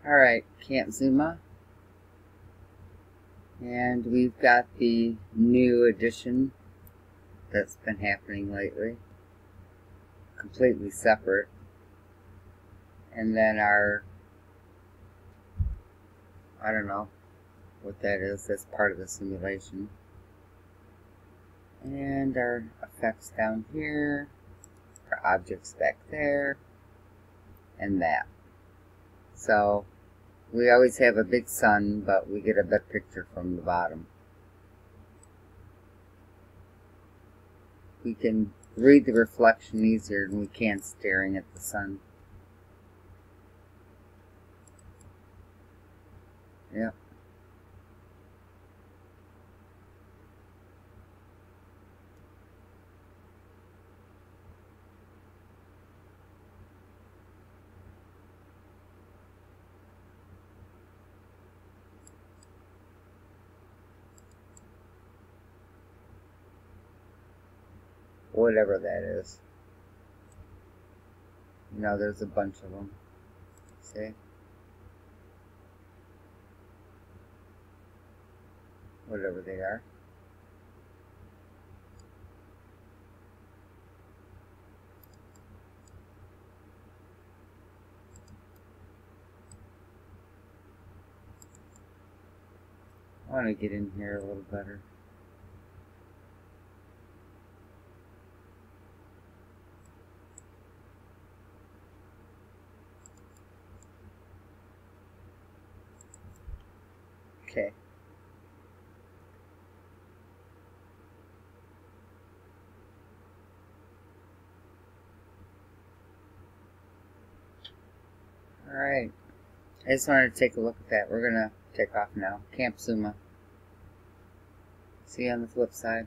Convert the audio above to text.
Alright, Camp Zuma. And we've got the new addition that's been happening lately. Completely separate. And then our, I don't know what that is, that's part of the simulation. And our effects down here, our objects back there, and that. So we always have a big sun, but we get a better picture from the bottom. We can read the reflection easier than we can staring at the sun. Yep. Whatever that is. You know, there's a bunch of them. See? Whatever they are. I want to get in here a little better. Okay. Alright. I just wanted to take a look at that. We're going to take off now. Camp Zuma. See you on the flip side.